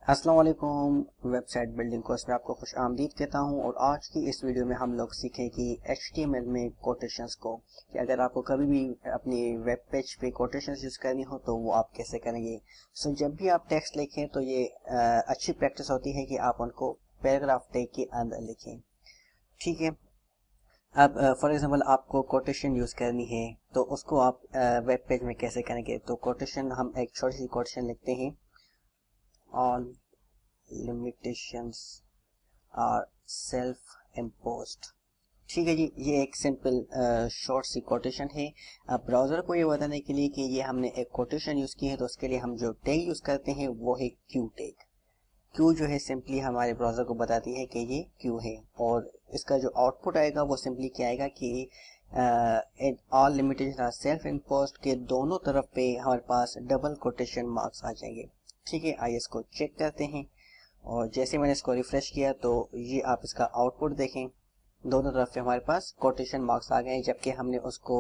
अस्सलाम वालेकुम। Website building course में आपको खुश आमदीद कहता हूं और आज की इस वीडियो में हम लोग सीखें कि HTML में कोटेशंस को कि अगर आपको कभी भी अपनी वेब पेज पे कोटेशंस यूज़ करनी हो तो वो आप कैसे करेंगे। सो जब भी आप टेक्स्ट लिखें तो ये अच्छी प्रैक्टिस होती है कि आप उनको पैराग्राफ टैग के अंदर लिखें। ठीक है। अब फॉर एग्जांपल आपको कोटेशन यूज़ करनी है तो उसको आप वेब पेज में कैसे करेंगे। तो कोटेशन हम एक छोटी सी कोटेशन लिखते हैं। All limitations are self imposed। ठीक है जी, ये एक सिंपल शॉर्ट सी कोटेशन है। अब ब्राउज़र को ये बताने के लिए कि ये हमने एक कोटेशन यूज़ की है तो उसके लिए हम जो टैग यूज़ करते हैं वो है क्यू टैग। क्यू जो है सिंपली हमारे ब्राउज़र को बताती है कि ये क्यू है और इसका जो आउटपुट आएगा वो सिंपली क्या आएगा कि all limitation are self imposed के दोनों तरफ पे हमारे पास डबल कोटेशन मार्क्स आ जाएंगे। ठीक है, आइए इसको चेक करते हैं। और जैसे मैंने इसको रिफ्रेश किया तो ये आप इसका आउटपुट देखें, दोनों तरफ से हमारे पास कोटेशन मार्क्स आ गए, जबकि हमने उसको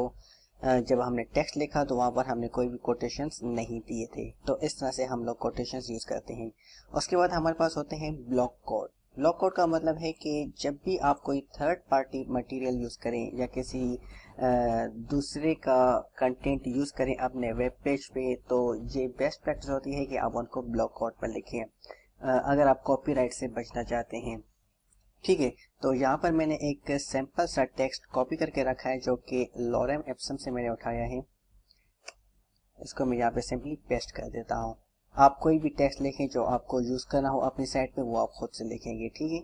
जब हमने टेक्स्ट लिखा तो वहाँ पर हमने कोई भी कोटेशंस नहीं दिए थे। तो इस तरह से हम लोग कोटेशंस यूज़ करते हैं। उसके बाद हमारे पास होते हैं ब्लॉक कोड। ब्लॉक कोड का मतलब है कि जब भी आप कोई थर्ड पार्टी मटेरियल यूज़ करें या किसी दूसरे का कंटेंट यूज़ करें अपने वेब पेज पे, तो ये बेस्ट प्रैक्टिस होती है कि आप उनको ब्लॉक कोड पर लिखें अगर आप कॉपीराइट से बचना चाहते हैं। ठीक है, तो यहाँ पर मैंने एक सैंपल सा टेक्स्ट कॉपी करके रखा है जो कि लॉरेम एप्सम से मैंने उठाया है। इसको मैं यहाँ पे सिंपली पेस्ट कर देता हूँ। आप कोई भी टेक्स्ट लिखें जो आपको यूज़ करना हो अपनी साइट पे वो आप खुद से लिखेंगे। ठीक है,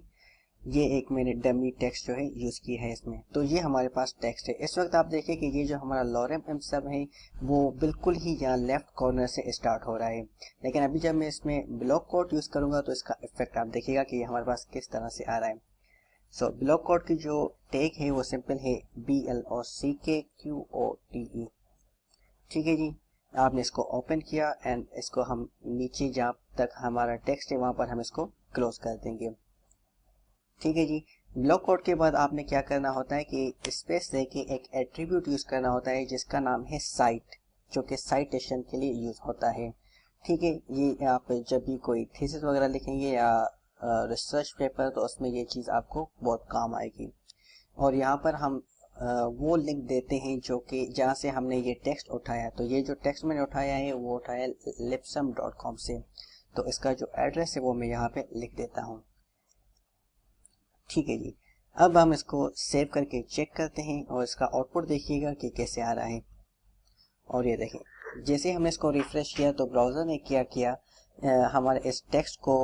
ये एक मैंने डमी टेक्स्ट जो है यूज़ की है इसमें। तो ये हमारे पास टेक्स्ट है। इस वक्त आप देखिए कि ये जो हमारा लॉरेम एप्सम है वो बिल्कुल ही यहाँ लेफ्ट कॉर्नर से स्टार्ट हो रहा है, लेकिन अभी जब मैं इसमें ब्लॉक कोड यूज़ करूँगा तो इसका इफेक्ट आप देखिएगा कि ये हमारे पास किस तरह से आ रहा है। सो ब्लॉक कोड की जो टैग है वो सिंपल है BLOCKQOTE। ठीक है जी, आपने इसको ओपन किया एंड इसको हम नीचे जहाँ तक हमारा टेक्स्ट है वहाँ पर हम इसको क्लोज कर देंगे। ठीक है जी, ब्लॉक कोड के बाद आपने क्या करना होता है कि स्पेस देके एक एट्रीब्यूट यूज करना होता है जिसका नाम है साइट, जो कि साइटेशन के लिए यूज होता है। ठीक है, ये आप जब भी कोई थीसिस वगैरह लिखेंगे या रिसर्च पेपर तो उसमें ये चीज़ आपको बहुत काम आएगी। और यहाँ पर हम वो लिंक देते हैं जो कि जहाँ से हमने ये टेक्स्ट उठाया। तो ये जो टेक्स्ट मैंने उठाया है वो उठाया lipsum.com से, तो इसका जो एड्रेस है वो मैं यहाँ पे लिख देता हूँ। ठीक है जी, अब हम इसको सेव करके चेक करते हैं और इसका आउटपुट देखिएगा कि कैसे आ रहा है। और ये देखें, जैसे हमने इसको रिफ्रेश किया तो ब्राउज़र ने क्या किया, हमारे इस टेक्स्ट को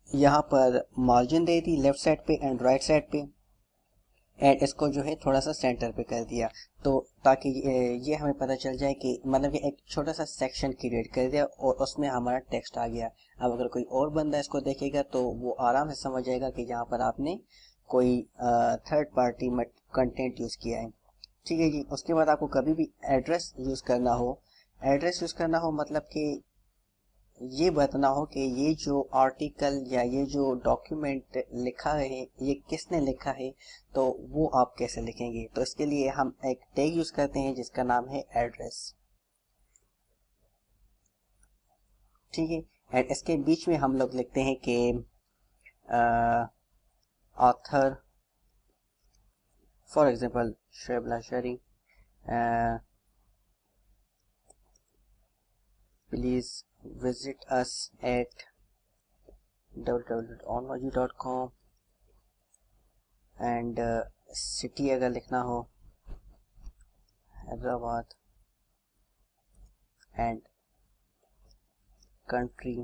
यहाँ पर margin they the left side पे एंड राइट साइड पे, एंड इसको जो है थोड़ा सा सेंटर पे कर दिया, तो ताकि ये हमें पता चल जाए कि मतलब कि एक छोटा सा सेक्शन क्रिएट कर दिया और उसमें हमारा टेक्स्ट आ गया। अब अगर कोई और बंदा इसको देखेगा तो वो आराम से समझ जाएगा कि यहाँ पर आपने कोई थर्ड पार्टी कंटेंट यूज़ किया है। ठीक है जी, उसके बाद आपको कभी भी एड्रेस यूज़ करना हो, एड्रेस यूज़ करना हो मतलब कि ये बताना हो कि ये जो आर्टिकल या ये जो डॉक्यूमेंट लिखा है ये किसने लिखा है, तो वो आप कैसे लिखेंगे। तो इसके लिए हम एक टैग यूज करते हैं जिसका नाम है एड्रेस। ठीक है, एंड इसके बीच में हम लोग लिखते हैं कि author, for example Shoaib Lashari, please visit us at www.onlogy.com and city अगर लिखना हो Hyderabad and country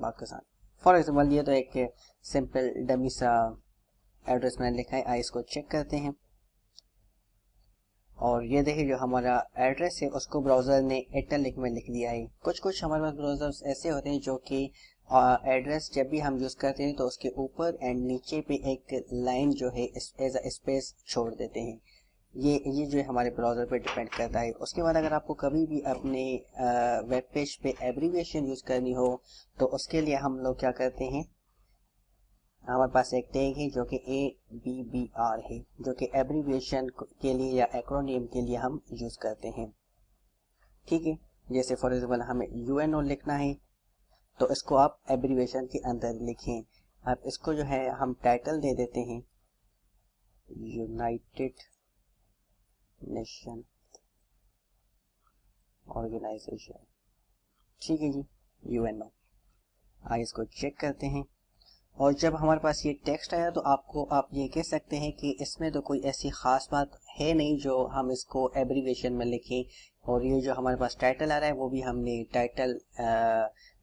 Pakistan. For example ये तो एक सिंपल डमी सा एड्रेस मैंने लिखा है। आइए इसको चेक करते हैं और ये देखिए जो हमारा एड्रेस है उसको ब्राउज़र ने इटैलिक में लिख दिया है। कुछ कुछ हमारे पास ब्राउज़र्स ऐसे होते हैं जो कि एड्रेस जब भी हम यूज़ करते हैं तो उसके ऊपर एंड नीचे पे एक लाइन जो है एज अ स्पेस छोड़ देते हैं। ये जो है हमारे ब्राउज़र पे डिपेंड करता है। उसके बाद अगर आपको कभी भी अपने वेब पेज पे एब्रीविएशन यूज़ करनी हो तो उसके लिए हम लोग क्या करते हैं, हमारे पास एक टैग है जो कि ABBR है, जो कि एब्रीविएशन के लिए या एक्रोनियम के लिए हम यूज़ करते हैं। ठीक है, जैसे फॉर एग्जाम्पल हमें UNO लिखना है तो इसको आप एब्रीवेशन के अंदर लिखें। अब इसको जो है हम टाइटल दे देते हैं यूनाइटेड नेशन ऑर्गेनाइजेशन, ठीक है जी, UNO। आइए इसको चेक करते हैं। और जब हमारे पास ये टेक्स्ट आया तो आप ये कह सकते हैं कि इसमें तो कोई ऐसी ख़ास बात है नहीं जो हम इसको एब्रीवेशन में लिखें। और ये जो हमारे पास टाइटल आ रहा है वो भी हमने टाइटल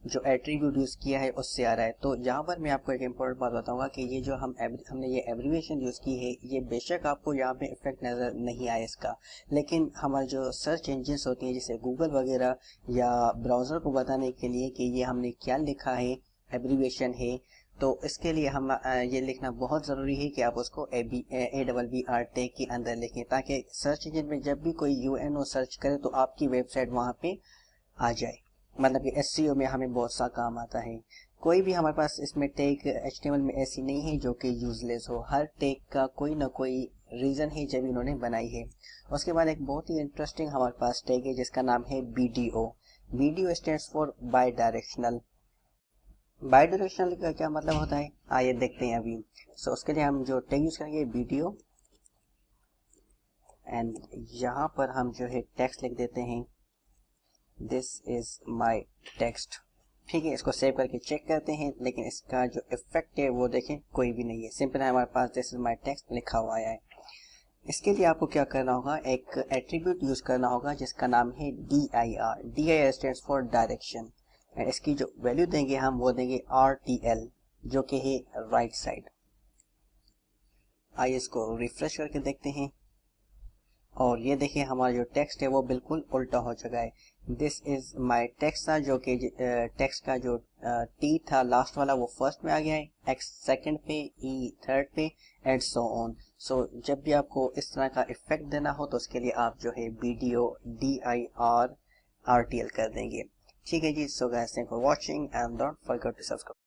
जो एट्रीब्यूट यूज़ किया है उससे आ रहा है। तो यहाँ पर मैं आपको एक इम्पोर्टेंट बात बताऊंगा कि ये जो हमने ये एब्रीवेशन यूज़ की है, ये बेशक आपको यहाँ पे इफेक्ट नज़र नहीं आया इसका, लेकिन हमारे जो सर्च इंजन होती हैं जैसे गूगल वगैरह या ब्राउज़र को बताने के लिए कि ये हमने क्या लिखा है, एब्रीवेशन है, तो इसके लिए हम ये लिखना बहुत ज़रूरी है कि आप उसको ABBR टैग के अंदर लिखें, ताकि सर्च इंजन में जब भी कोई UNO सर्च करे तो आपकी वेबसाइट वहाँ पे आ जाए। मतलब कि SEO में हमें बहुत सा काम आता है। कोई भी हमारे पास इसमें टैग HTML में ऐसी नहीं है जो कि यूजलेस हो, हर टैग का कोई ना कोई रीज़न है जब इन्होंने बनाई है। उसके बाद एक बहुत ही इंटरेस्टिंग हमारे पास टैग है जिसका नाम है BDO। BDO stands for by directional. By directional का क्या मतलब होता है आइए देखते हैं अभी। सो उसके लिए हम जो टैग यूज करेंगे BDO, एंड यहाँ पर हम जो है टेक्स्ट लिख देते हैं दिस इज माई टेक्स्ट, ठीक है। इसको सेव करके चेक करते हैं, लेकिन इसका जो इफेक्ट है वो देखें कोई भी नहीं है, सिंपल है हमारे पास दिस इज माई टेक्स्ट लिखा हुआ है। इसके लिए आपको क्या करना होगा, एक एट्रीब्यूट यूज करना होगा जिसका नाम है DIR। DIR stands for direction, and इसकी जो वैल्यू देंगे हम वो देंगे RTL जो कि है राइट साइड। आइए इसको रिफ्रेश करके देखते हैं और ये देखिए हमारा जो टेक्स्ट है वो बिल्कुल उल्टा हो चुका है। दिस इज माई टेक्स्ट था जो कि टेक्स्ट का जो T था लास्ट वाला वो फर्स्ट में आ गया है, X सेकंड पे, E थर्ड पे, एंड सो ऑन। सो जब भी आपको इस तरह का इफेक्ट देना हो तो उसके लिए आप जो है BDO DIR RTL कर देंगे, ठीक है जी। So guys, thank for watching and don't forget to subscribe.